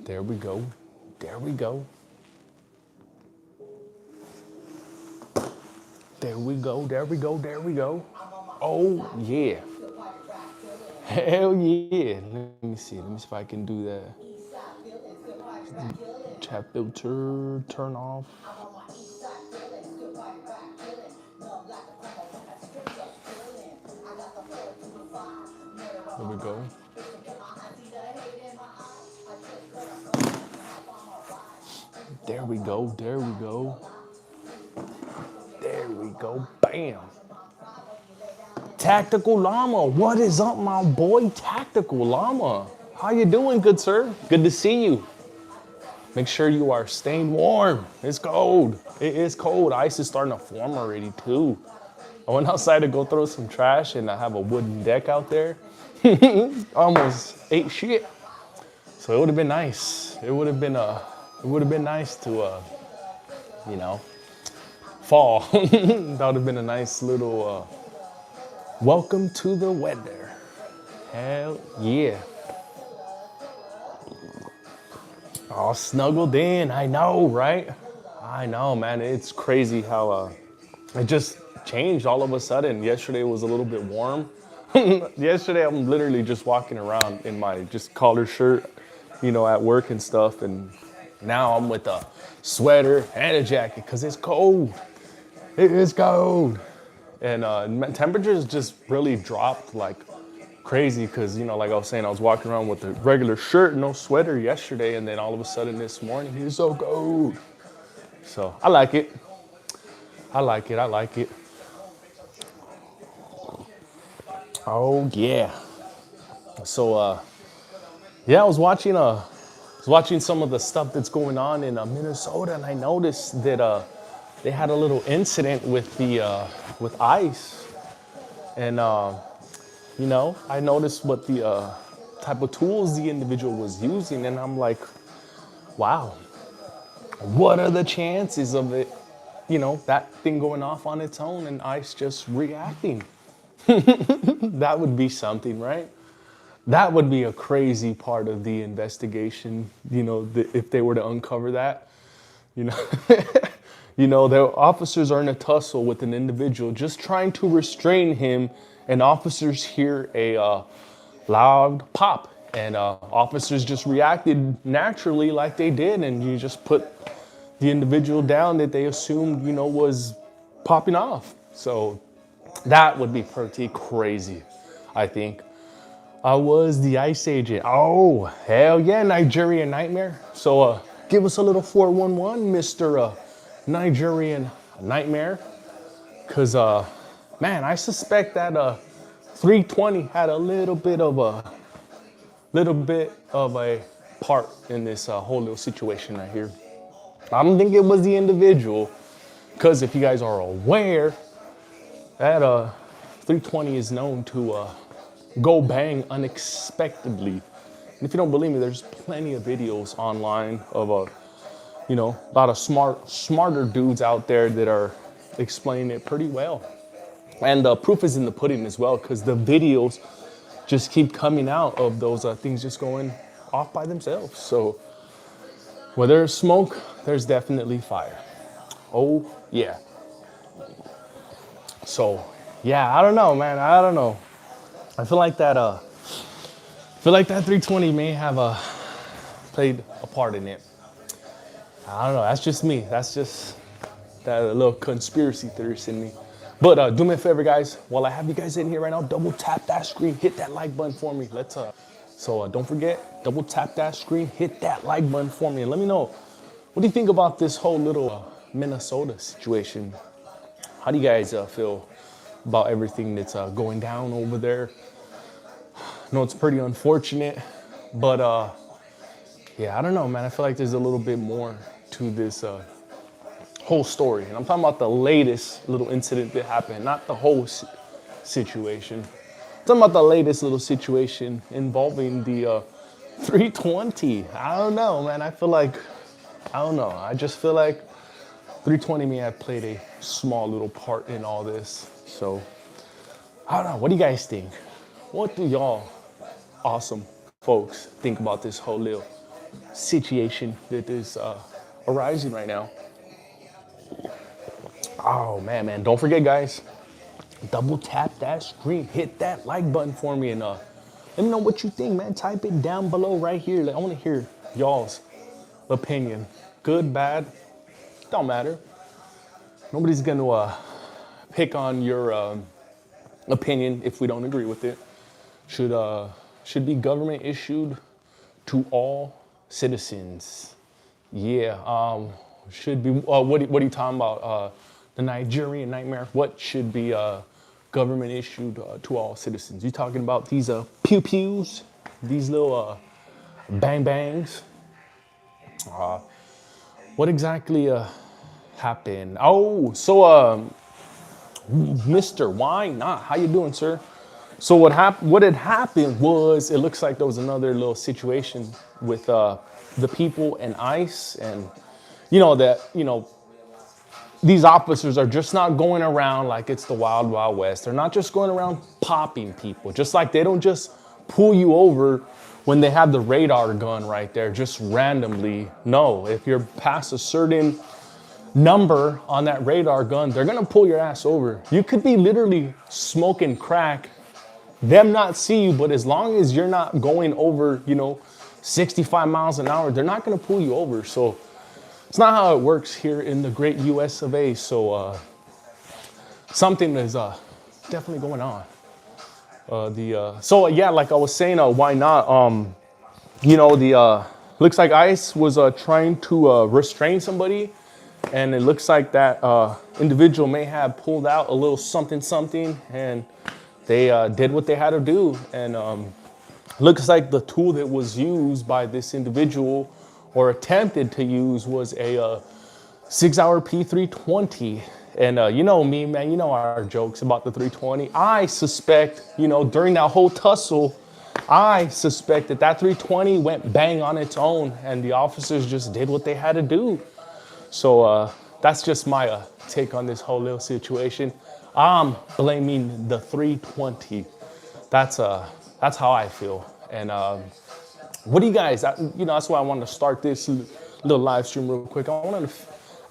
There we go. There we go. There we go. There we go. There we go. Oh, yeah. Hell yeah. Let me see. Let me see if I can do that. Chat filter, turn off. There we go. There we go. There we go. There we go. Bam. Tactical Llama. What is up, my boy? Tactical Llama. How you doing, good sir? Good to see you. Make sure you are staying warm. It's cold. It is cold. Ice is starting to form already, too. I went outside to go throw some trash, and I have a wooden deck out there. Almost ate shit. So it would have been nice. It would have been nice to, you know, fall. That would have been a nice little welcome to the weather. Hell yeah. All snuggled in. I know, right? I know, man. It's crazy how it just changed all of a sudden. Yesterday was a little bit warm. Yesterday I'm literally just walking around in my just collar shirt, you know, at work and stuff. And now I'm with a sweater and a jacket because it's cold. It is cold. And temperatures just really dropped like crazy because, you know, like I was saying, I was walking around with a regular shirt, no sweater yesterday. And then all of a sudden this morning, it's so cold. So I like it. I like it. I like it. Oh, yeah. So, yeah, I was watching some of the stuff that's going on in Minnesota, and I noticed that they had a little incident with the with ICE, and you know, I noticed what the type of tools the individual was using, and I'm like, wow, what are the chances of it, you know, that thing going off on its own and ICE just reacting? That would be something, right? That would be a crazy part of the investigation, you know, if they were to uncover that, you know. You know, the officers are in a tussle with an individual just trying to restrain him, and officers hear a loud pop, and officers just reacted naturally like they did, and you just put the individual down that they assumed, you know, was popping off. So that would be pretty crazy, I think. I was the ICE agent. Oh, hell yeah, Nigerian Nightmare. So give us a little 411, Mr. Nigerian Nightmare. Because, man, I suspect that 320 had a little bit of a part in this whole little situation right here. I don't think it was the individual, because if you guys are aware, that 320 is known to go bang unexpectedly. And if you don't believe me, there's plenty of videos online of you know, a lot of smarter dudes out there that are explaining it pretty well. And the proof is in the pudding as well, because the videos just keep coming out of those things just going off by themselves. So where there's smoke, there's definitely fire. Oh yeah. So yeah, I don't know, man. I don't know. I feel like that 320 may have played a part in it. I don't know. That's just me. That's just that little conspiracy theorist in me. But do me a favor, guys. While I have you guys in here right now, double tap that screen, hit that like button for me. Let's so don't forget, double tap that screen, hit that like button for me, and let me know, what do you think about this whole little Minnesota situation? How do you guys feel about everything that's going down over there? I know it's pretty unfortunate, but yeah, I don't know, man. I feel like there's a little bit more to this whole story. And I'm talking about the latest little incident that happened, not the whole situation. I'm talking about the latest little situation involving the 320. I don't know, man. I don't know. I just feel like 320 may have played a small little part in all this. So, I don't know. What do you guys think? What do y'all awesome folks think about this whole little situation that is arising right now. Oh man, don't forget, guys, double tap that screen, hit that like button for me, and let me know what you think, man. Type it down below right here. I want to hear y'all's opinion. Good, bad, don't matter. Nobody's going to pick on your opinion if we don't agree with it. Should be government issued to all citizens. Yeah. Should be. What are you talking about? The Nigerian nightmare. What should be government issued to all citizens? You talking about these pew pews? These little bang bangs? What exactly happened? Oh, so Mr. Why Not? How you doing, sir? So what had happened was, it looks like there was another little situation with the people and ICE, and these officers are just not going around like it's the wild, wild west. They're not just going around popping people, just like they don't just pull you over when they have the radar gun right there, just randomly. No, if you're past a certain number on that radar gun, they're gonna pull your ass over. You could be literally smoking crack, them not see you, but as long as you're not going over, 65 miles an hour, they're not gonna pull you over. So it's not how it works here in the great US of A. So something is definitely going on. So yeah, like I was saying, why not? Looks like ICE was trying to restrain somebody, and it looks like that individual may have pulled out a little something, and they did what they had to do. And looks like the tool that was used by this individual, or attempted to use, was a 6-hour p320. And you know me, man, you know our jokes about the 320. I suspect, during that whole tussle, I suspect that 320 went bang on its own, and the officers just did what they had to do. So that's just my take on this whole little situation. I'm blaming the 320. That's how I feel. And what do you guys? That's why I wanted to start this little live stream real quick. I wanted to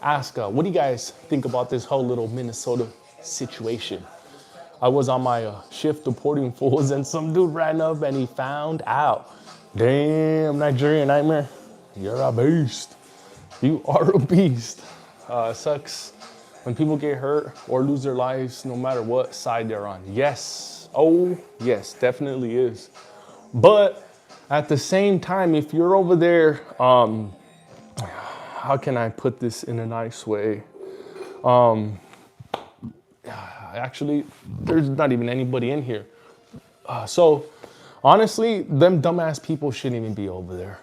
ask, what do you guys think about this whole little Minnesota situation? I was on my shift deporting fools, and some dude ran up and he found out. Damn, Nigerian nightmare, you're a beast. You are a beast. Sucks when people get hurt or lose their lives, no matter what side they're on. Yes, oh yes, definitely is. But at the same time, if you're over there, how can I put this in a nice way? Actually, there's not even anybody in here. So honestly, them dumbass people shouldn't even be over there.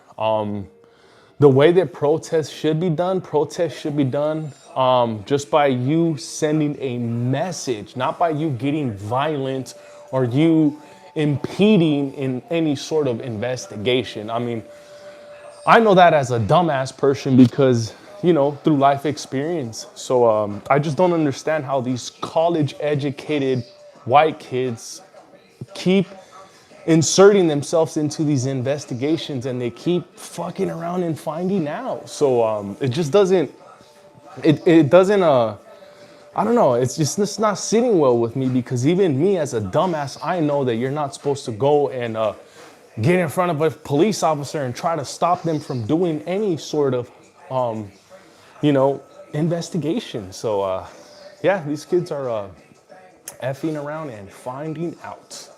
The way that protests should be done just by you sending a message, not by you getting violent or you impeding in any sort of investigation. I mean, I know that as a dumbass person because, through life experience. So I just don't understand how these college-educated white kids keep inserting themselves into these investigations, and they keep fucking around and finding out. So it just doesn't, it doesn't, I don't know, it's not sitting well with me, because even me as a dumbass, I know that you're not supposed to go and get in front of a police officer and try to stop them from doing any sort of, investigation. So yeah, these kids are effing around and finding out.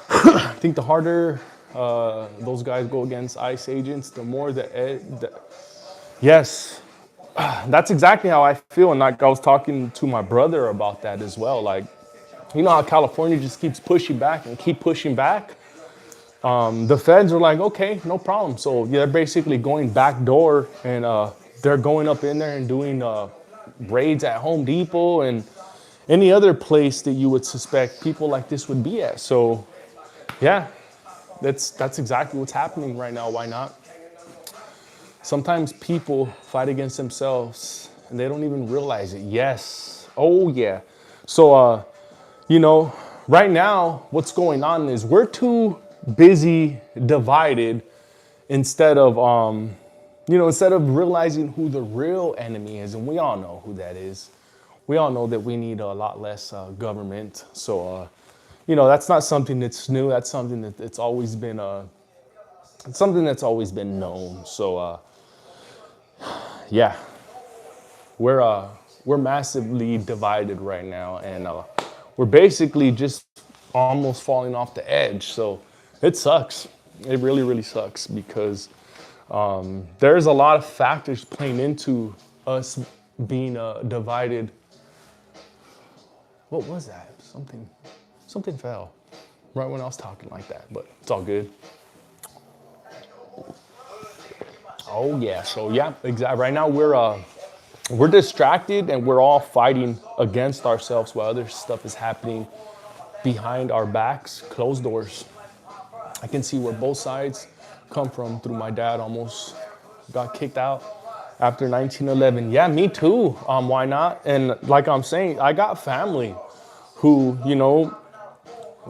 I think the harder those guys go against ICE agents, the more yes, that's exactly how I feel. And like I was talking to my brother about that as well. Like, how California just keeps pushing back and keep pushing back. The feds are like, okay, no problem. So they're basically going backdoor, and they're going up in there and doing raids at Home Depot and any other place that you would suspect people like this would be at. So yeah, that's exactly what's happening right now. Why not? Sometimes people fight against themselves and they don't even realize it. Yes. Oh yeah. So right now what's going on is we're too busy divided instead of, instead of realizing who the real enemy is, and we all know who that is. We all know that we need a lot less government. So, that's not something that's new. That's something that it's always been, it's something that's always been known. So, yeah, we're massively divided right now, and we're basically just almost falling off the edge. So it sucks. It really, really sucks because there's a lot of factors playing into us being divided. What was that? Something fell right when I was talking like that, but it's all good. Oh yeah, so yeah, exactly. Right now we're distracted and we're all fighting against ourselves while other stuff is happening behind our backs, closed doors. I can see where both sides come from through my dad almost got kicked out after 1911. Yeah, me too. Why not? And like I'm saying, I got family who,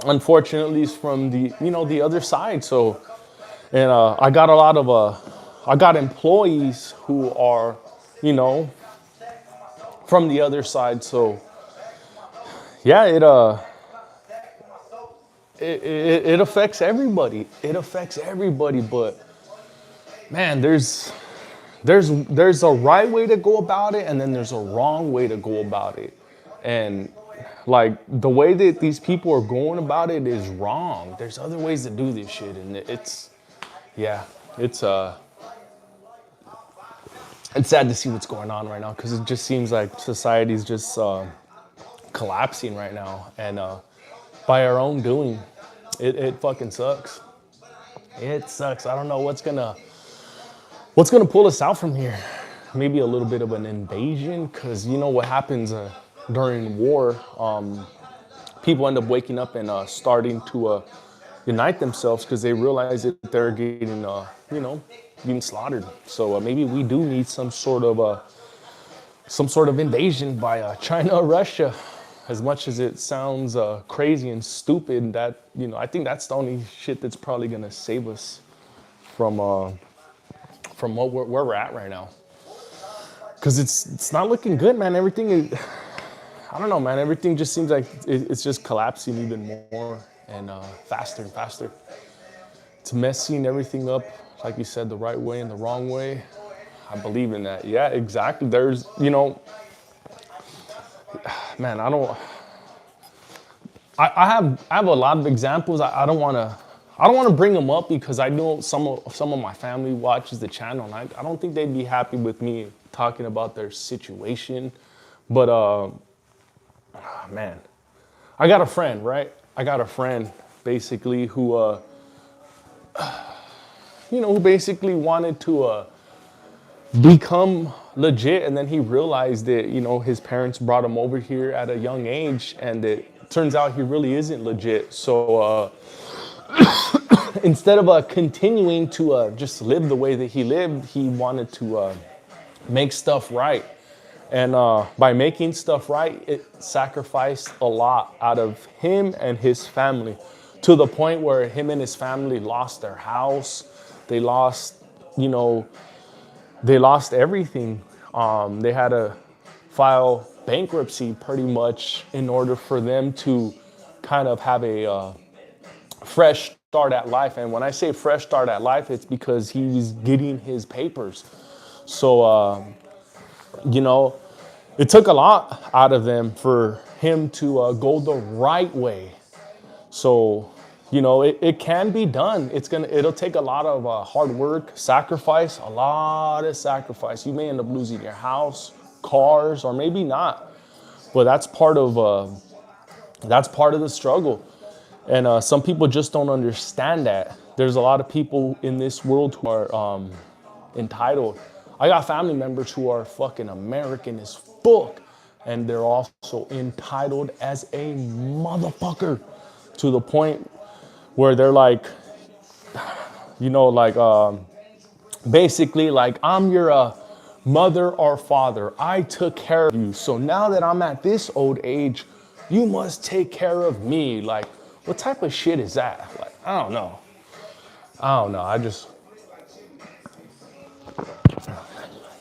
unfortunately is from the other side. So, and I got a lot of, I got employees who are, from the other side. So yeah, it affects everybody. It affects everybody, but man, there's a right way to go about it, and then there's a wrong way to go about it. And like the way that these people are going about it is wrong. There's other ways to do this shit, and it's sad to see what's going on right now because it just seems like society's just collapsing right now, and by our own doing. It fucking sucks. It sucks. I don't know what's gonna pull us out from here. Maybe a little bit of an invasion, because you know what happens during war. People end up waking up and starting to unite themselves because they realize that they're getting, being slaughtered. So maybe we do need some sort of invasion by China or Russia. As much as it sounds crazy and stupid, that I think that's the only shit that's probably gonna save us from where we're at right now. Because it's not looking good, man. Everything is, I don't know, man. Everything just seems like it's just collapsing even more and faster and faster. It's messing everything up, like you said, the right way and the wrong way. I believe in that. Yeah, exactly. There's, man, I have a lot of examples. I don't want to bring them up because I know some of my family watches the channel, and I don't think they'd be happy with me talking about their situation. But man, I got a friend, right? I got a friend basically who who basically wanted to become legit, and then he realized that his parents brought him over here at a young age, and it turns out he really isn't legit. So instead of continuing to just live the way that he lived, he wanted to make stuff right. And by making stuff right, it sacrificed a lot out of him and his family, to the point where him and his family lost their house. They lost, they lost everything. They had to file bankruptcy pretty much in order for them to kind of have a fresh start at life. And when I say fresh start at life, it's because he's getting his papers. So, it took a lot out of them for him to go the right way. So, it can be done. It'll take a lot of hard work, sacrifice, a lot of sacrifice. You may end up losing your house, cars, or maybe not. But that's part of the struggle. And some people just don't understand that. There's a lot of people in this world who are entitled. I got family members who are fucking American as fuck, and they're also entitled as a motherfucker, to the point where they're like, basically like, I'm your mother or father. I took care of you. So now that I'm at this old age, you must take care of me. Like, what type of shit is that? Like, I don't know.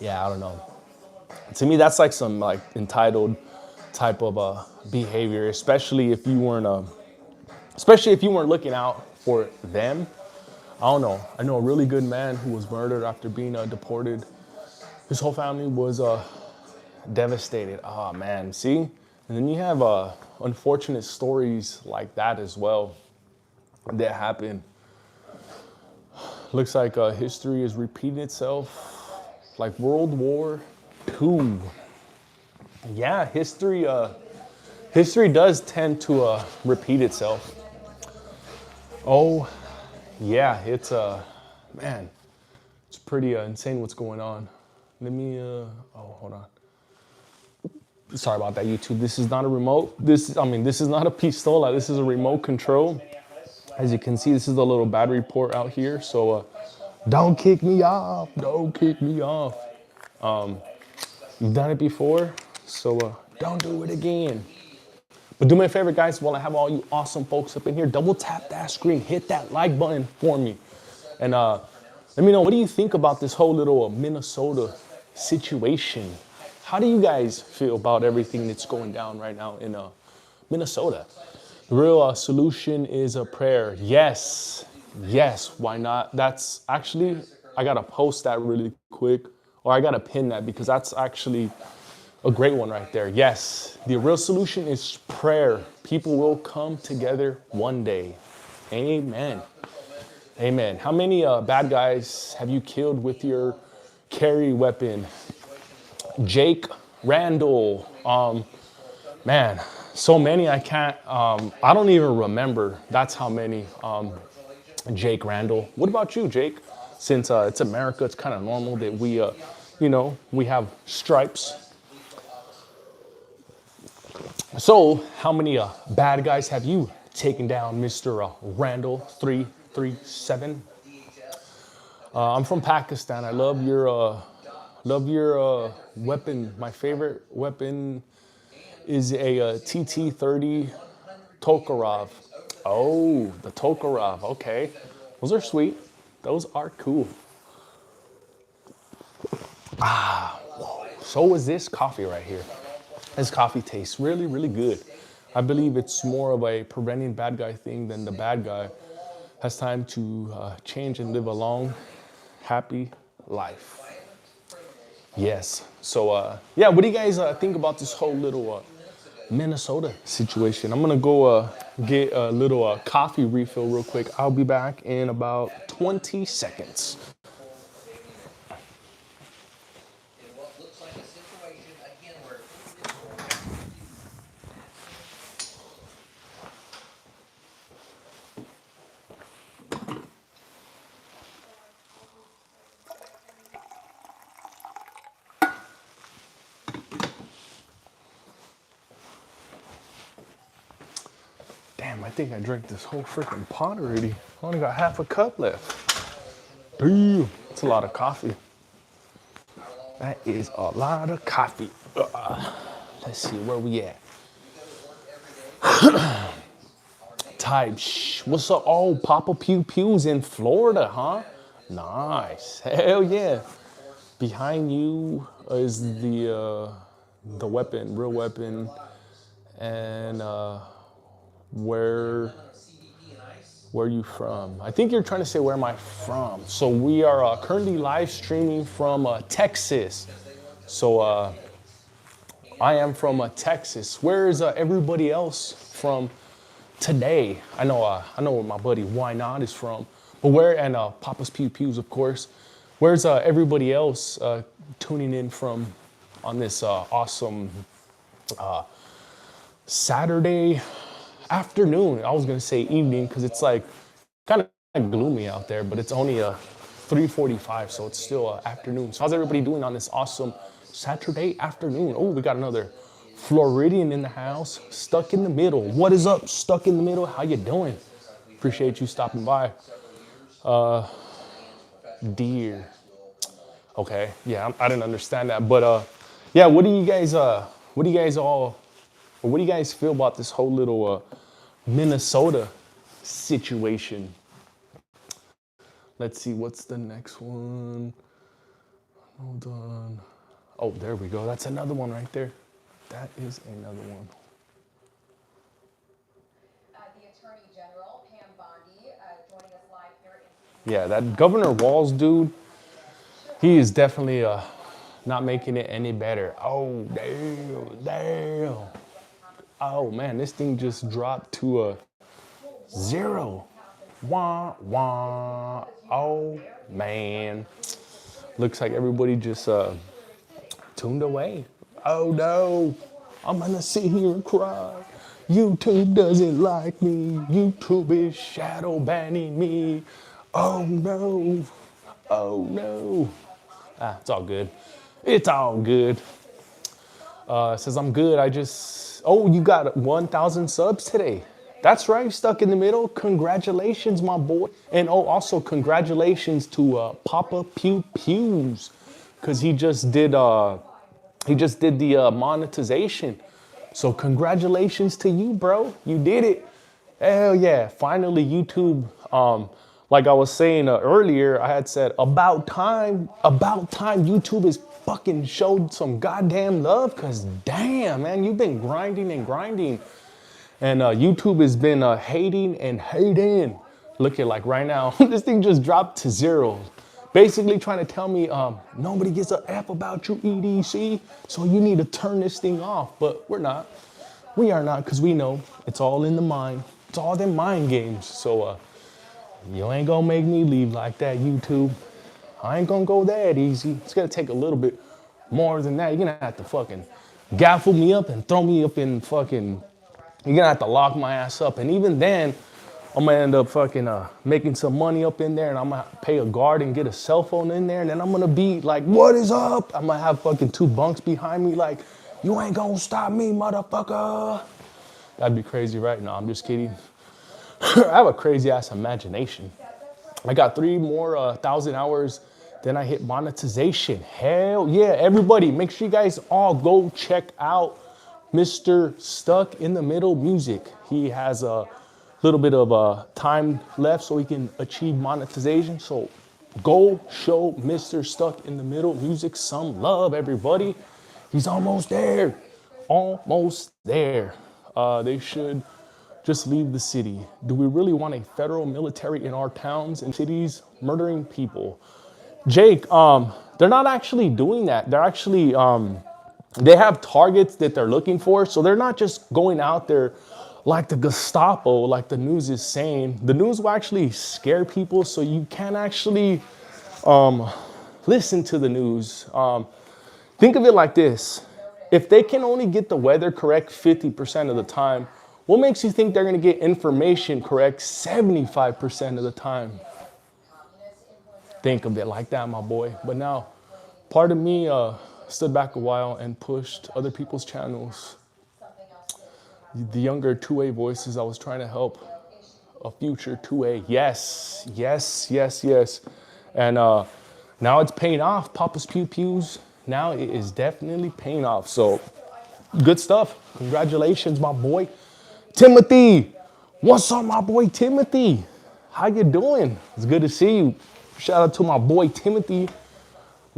Yeah, I don't know. To me, that's like some like entitled type of behavior, especially if you weren't looking out for them. I don't know. I know a really good man who was murdered after being deported. His whole family was devastated. Oh man, see? And then you have unfortunate stories like that as well that happen. Looks like history is repeating itself, like World War II. Yeah, history does tend to repeat itself. Oh, yeah, it's man, it's pretty insane what's going on. Let me oh, hold on. Sorry about that, YouTube. This is not a remote. This is not a pistola. This is a remote control. As you can see, this is the little battery port out here. So don't kick me off. Don't kick me off. You've done it before, so don't do it again. But do me a favor, guys, while I have all you awesome folks up in here, double tap that screen, hit that like button for me. And let me know, what do you think about this whole little Minnesota situation? How do you guys feel about everything that's going down right now in Minnesota? The real solution is a prayer. Yes, yes, why not? That's actually, I gotta post that really quick, or I gotta pin that because that's actually a great one right there. Yes, the real solution is prayer. People will come together one day. Amen. Amen. How many bad guys have you killed with your carry weapon? Jake Randall. Man, so many I can't, I don't even remember. That's how many. Jake Randall. What about you, Jake? Since it's America, it's kind of normal that we, we have stripes. So, how many bad guys have you taken down, Mr. Randall 337? I'm from Pakistan. I love your weapon. My favorite weapon is a TT-30 Tokarov. Oh, the Tokarov. Okay, those are sweet. Those are cool. Whoa. So is this coffee right here. This coffee tastes really, really good. I believe it's more of a preventing bad guy thing than the bad guy has time to change and live a long, happy life. Yes. So, yeah, what do you guys think about this whole little Minnesota situation? I'm going to go get a little coffee refill real quick. I'll be back in about 20 seconds. Damn, I think I drank this whole freaking pot already. I only got half a cup left. Damn, that's a lot of coffee. That is a lot of coffee. Let's see, where we at? Type, what's up? Oh, Papa Pew Pew's in Florida, huh? Nice, hell yeah. Behind you is the weapon, real weapon, and where are you from? I think you're trying to say, where am I from? So we are currently live streaming from Texas. So I am from Texas. Where is everybody else from today? I know where my buddy Why Not is from, but where, and Papa's Pew Pews, of course. Where's everybody else tuning in from on this awesome Saturday afternoon? I was gonna say evening because it's like kind of gloomy out there, but it's only 3:45, so it's still afternoon. So how's everybody doing on this awesome Saturday afternoon? Oh, we got another Floridian in the house, stuck in the middle. What is up, stuck in the middle? How you doing? Appreciate you stopping by. Deer. Okay, yeah, I didn't understand that, but yeah, what do you guys feel about this whole little Minnesota situation? Let's see, what's the next one? Hold on. Oh, there we go. That's another one right there. That is another one. Yeah, that Governor Walz dude, he is definitely not making it any better. Oh, damn. Oh, man, this thing just dropped to a 0. Wah, wah. Oh, man. Looks like everybody just tuned away. Oh, no. I'm gonna sit here and cry. YouTube doesn't like me. YouTube is shadow banning me. Oh, no. Oh, no. Ah, it's all good. It's all good. Says I'm good. Oh, you got 1,000 subs today. That's right, stuck in the middle. Congratulations, my boy. And oh, also congratulations to Papa Pew Pews, because he just did the monetization. So congratulations to you, bro. You did it. Hell yeah. Finally, YouTube, like I was saying earlier, I had said about time YouTube is fucking showed some goddamn love, because damn, man, you've been grinding and grinding. And YouTube has been hating and hating. Look at, like, right now, this thing just dropped to 0. Basically trying to tell me nobody gives a F about you, EDC, so you need to turn this thing off. But we're not. We are not, because we know it's all in the mind. It's all them mind games. So you ain't gonna make me leave like that, YouTube. I ain't gonna go that easy. It's gonna take a little bit more than that. You're gonna have to fucking gaffle me up and throw me up in fucking, you're gonna have to lock my ass up. And even then, I'm gonna end up fucking making some money up in there, and I'm gonna pay a guard and get a cell phone in there, and then I'm gonna be like, what is up? I'm gonna have fucking 2 bunks behind me like, you ain't gonna stop me, motherfucker. That'd be crazy, right? No, I'm just kidding. I have a crazy ass imagination. I got 3 more 1,000 hours, then I hit monetization. Hell yeah, everybody, make sure you guys all go check out Mr. Stuck in the Middle Music. He has a little bit of time left so he can achieve monetization. So go show Mr. Stuck in the Middle Music some love, everybody. He's almost there. Almost there. They should just leave the city. Do we really want a federal military in our towns and cities murdering people? Jake, they're not actually doing that. They're actually, they have targets that they're looking for. So they're not just going out there like the Gestapo, like the news is saying. The news will actually scare people, so you can't actually listen to the news. Think of it like this. If they can only get the weather correct 50% of the time, what makes you think they're gonna get information correct 75% of the time? Think of it like that, my boy. But now, part of me stood back a while and pushed other people's channels. The younger 2A voices, I was trying to help a future 2A. Yes, yes, yes, yes. And now it's paying off, Papa's Pew Pews. Now it is definitely paying off. So good stuff. Congratulations, my boy. Timothy, what's up, my boy Timothy? How you doing? It's good to see you. Shout out to my boy Timothy,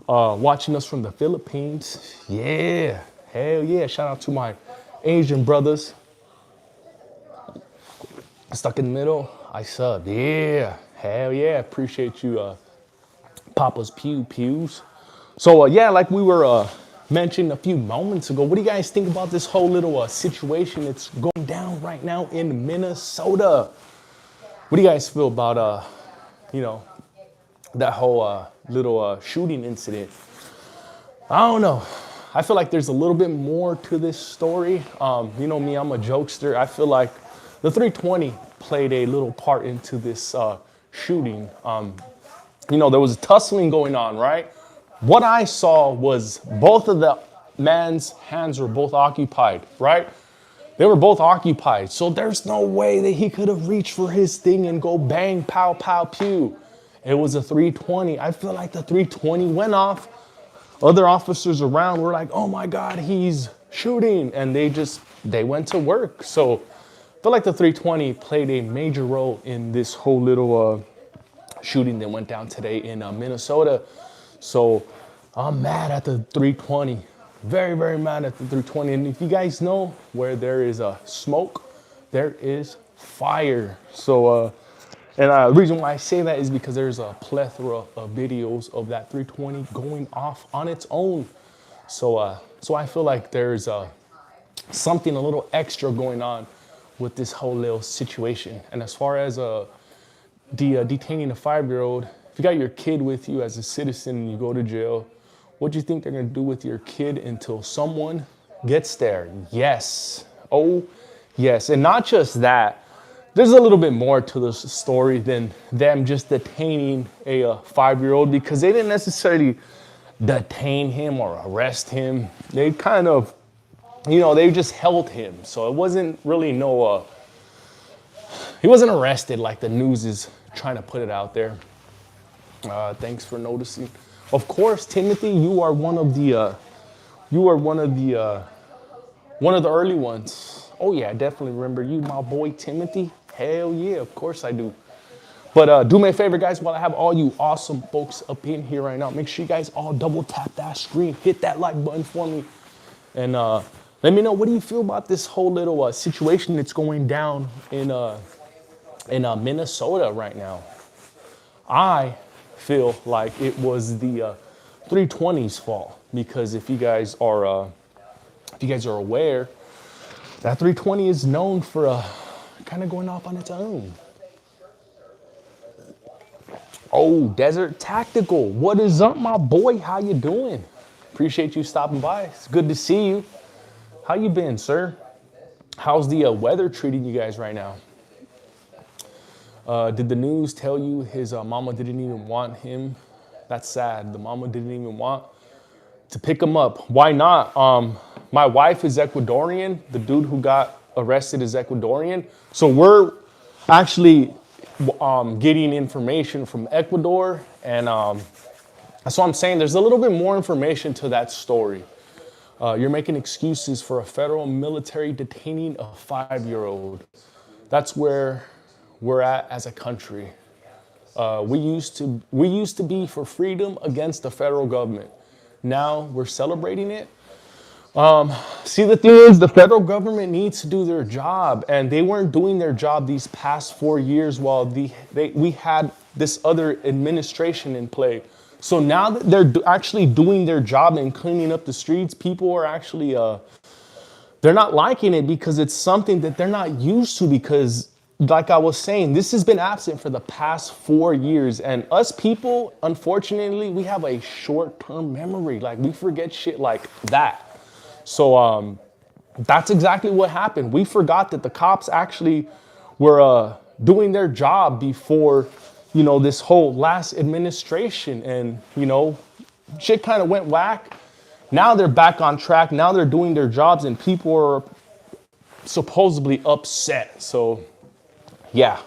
watching us from the Philippines. Yeah, hell yeah. Shout out to my Asian brothers. Stuck in the middle, I subbed. Yeah, hell yeah. Appreciate you, Papa's Pew Pews. So yeah, like we were mentioned a few moments ago, what do you guys think about this whole little situation that's going down right now in Minnesota? What do you guys feel about, you know, that whole little shooting incident? I don't know. I feel like there's a little bit more to this story. You know me, I'm a jokester. I feel like the 320 played a little part into this shooting. You know, there was tussling going on, right? What I saw was both of the man's hands were both occupied, right? They were both occupied. So there's no way that he could have reached for his thing and go bang, pow, pow, pew. It was a 320. I feel like the 320 went off. Other officers around were like, oh my God, he's shooting. And they went to work. So I feel like the 320 played a major role in this whole little shooting that went down today in Minnesota. So I'm mad at the 320. Very, very mad at the 320. And if you guys know, where there is a smoke, there is fire. So, the reason why I say that is because there's a plethora of videos of that 320 going off on its own. So I feel like there's something a little extra going on with this whole little situation. And as far as detaining a 5-year-old, if you got your kid with you as a citizen and you go to jail, what do you think they're gonna do with your kid until someone gets there? Yes. Oh, yes. And not just that, there's a little bit more to this story than them just detaining a 5-year-old, because they didn't necessarily detain him or arrest him. They kind of, they just held him. So it wasn't really he wasn't arrested like the news is trying to put it out there. Thanks for noticing. Of course, Timothy, you are one of the early ones. Oh yeah, I definitely remember you, my boy Timothy. Hell yeah, of course I do. But do me a favor, guys, while I have all you awesome folks up in here right now, make sure you guys all double tap that screen, hit that like button for me, and let me know, what do you feel about this whole little situation that's going down in Minnesota right now? I feel like it was the 320's fault, because if you guys are aware, that 320 is known for kind of going off on its own. Oh, Desert Tactical, what is up, my boy? How you doing? Appreciate you stopping by. It's good to see you. How you been, sir? How's the weather treating you guys right now? Did the news tell you his mama didn't even want him? That's sad. The mama didn't even want to pick him up. Why not? My wife is Ecuadorian. The dude who got arrested is Ecuadorian. So we're actually getting information from Ecuador. And that's what I'm saying. There's a little bit more information to that story. You're making excuses for a federal military detaining a 5-year-old. That's where we're at as a country. We used to be for freedom against the federal government. Now we're celebrating it. See, the thing is, the federal government needs to do their job, and they weren't doing their job these past 4 years while we had this other administration in play. So now that they're actually doing their job and cleaning up the streets, people are actually, they're not liking it, because it's something that they're not used to, because like I was saying, this has been absent for the past 4 years. And us people, unfortunately, we have a short-term memory. Like, we forget shit like that. So that's exactly what happened. We forgot that the cops actually were doing their job before, this whole last administration. And, shit kind of went whack. Now they're back on track. Now they're doing their jobs, and people are supposedly upset. So yeah,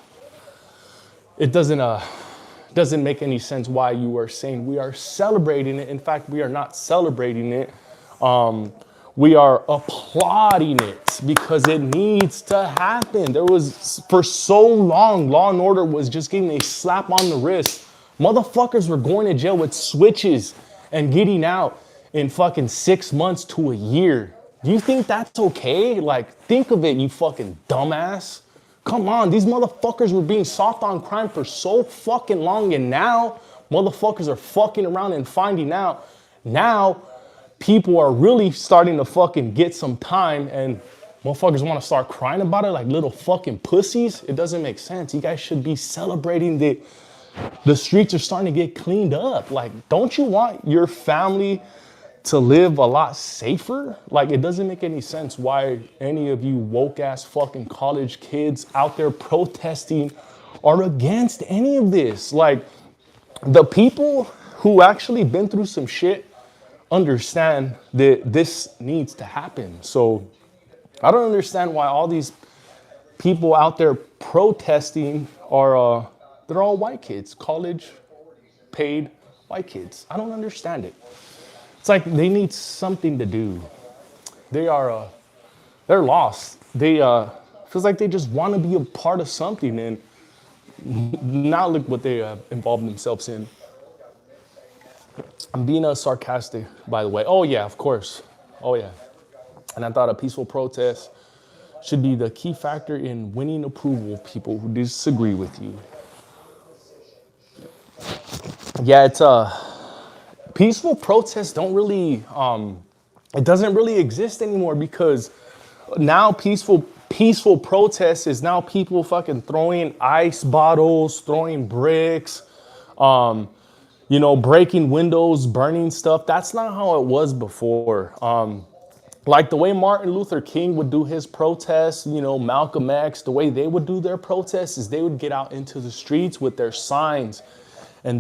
it doesn't make any sense why you are saying we are celebrating it. In fact, we are not celebrating it. We are applauding it, because it needs to happen. There was, for so long, Law and Order was just getting a slap on the wrist. Motherfuckers were going to jail with switches and getting out in fucking 6 months to a year. Do you think that's okay? Like, think of it, you fucking dumbass. Come on, these motherfuckers were being soft on crime for so fucking long, and now motherfuckers are fucking around and finding out. Now people are really starting to fucking get some time, and motherfuckers want to start crying about it like little fucking pussies. It doesn't make sense. You guys should be celebrating that the streets are starting to get cleaned up. Like, don't you want your family to live a lot safer? Like, it doesn't make any sense why any of you woke ass fucking college kids out there protesting are against any of this. Like, the people who actually been through some shit understand that this needs to happen. So I don't understand why all these people out there protesting are they're all white kids, college paid white kids. I don't understand it. It's like they need something to do. They're lost. They feels like they just want to be a part of something, and now look what they involved themselves in. I'm being sarcastic, by the way. Oh yeah, of course. Oh yeah. And I thought a peaceful protest should be the key factor in winning approval of people who disagree with you. Yeah, it's peaceful protests don't really it doesn't really exist anymore because now peaceful protest is now people fucking throwing ice bottles, throwing bricks, breaking windows, burning stuff. That's not how it was before. Like the way Martin Luther King would do his protests, Malcolm X, the way they would do their protests is they would get out into the streets with their signs, and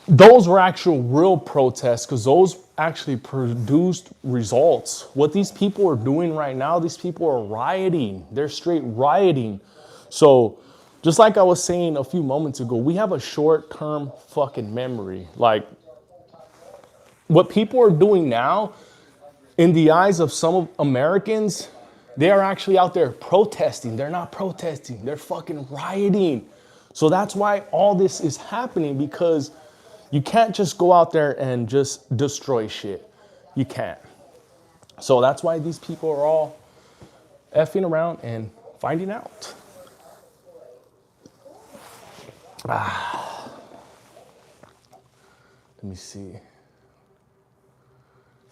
those were actual real protests because those actually produced results. What these people are doing right now, these people are rioting. They're straight rioting. So just like I was saying a few moments ago, we have a short-term fucking memory. Like what people are doing now, in the eyes of some Americans, they are actually out there protesting. They're not protesting. They're fucking rioting. So that's why all this is happening, because you can't just go out there and just destroy shit. You can't. So that's why these people are all effing around and finding out. Let me see.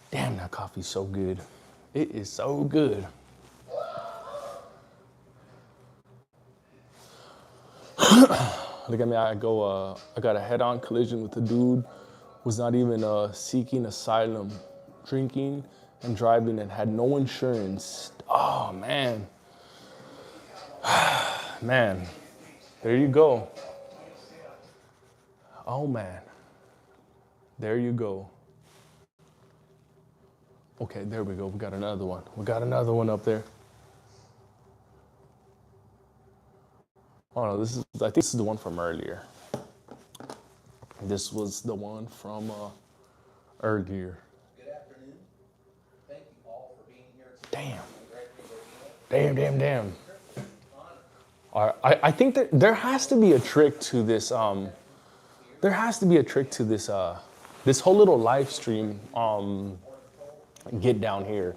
Damn, that coffee's so good. It is so good. Look at me, I got a head-on collision with a dude who was not even seeking asylum, drinking and driving and had no insurance. Oh, man. Man, there you go. Oh, man. There you go. Okay, there we go. We got another one. We got another one up there. Oh no, I think this is the one from earlier. This was the one from earlier. Good afternoon. Thank you all for being here Damn. today. Damn. I think that there has to be a trick to this. There has to be a trick to this. This whole little live stream. Get down here,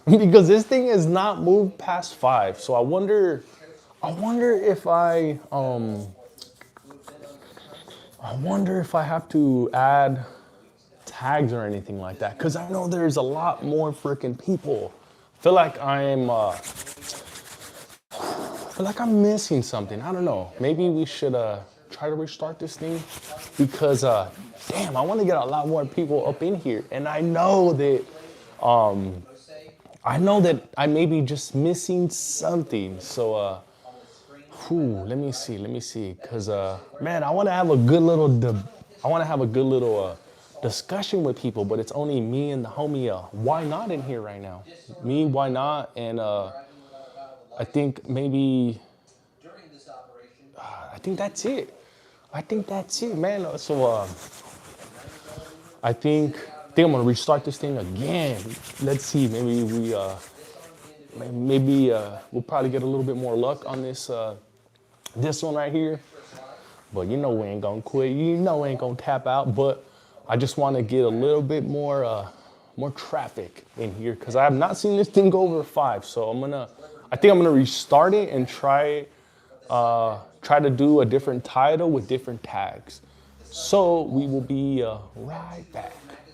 because this thing has not moved past 5. So I wonder if I wonder if I have to add tags or anything like that, because I know there's a lot more freaking people. I feel like I'm missing something. I don't know. Maybe we should try to restart this thing, because damn, I want to get a lot more people up in here, and I know that I may be just missing something. So let me see, because man, I want to have a good little discussion with people, but it's only me and the homie Why Not in here right now. Me, Why Not, and I think maybe I think that's it, man. So I think I'm gonna restart this thing again. Let's see, maybe we'll probably get a little bit more luck on this one right here. But we ain't gonna quit. We ain't gonna tap out. But I just want to get a little bit more traffic in here, because I have not seen this thing go over 5. So I think I'm gonna restart it and try to do a different title with different tags. So we will be right back.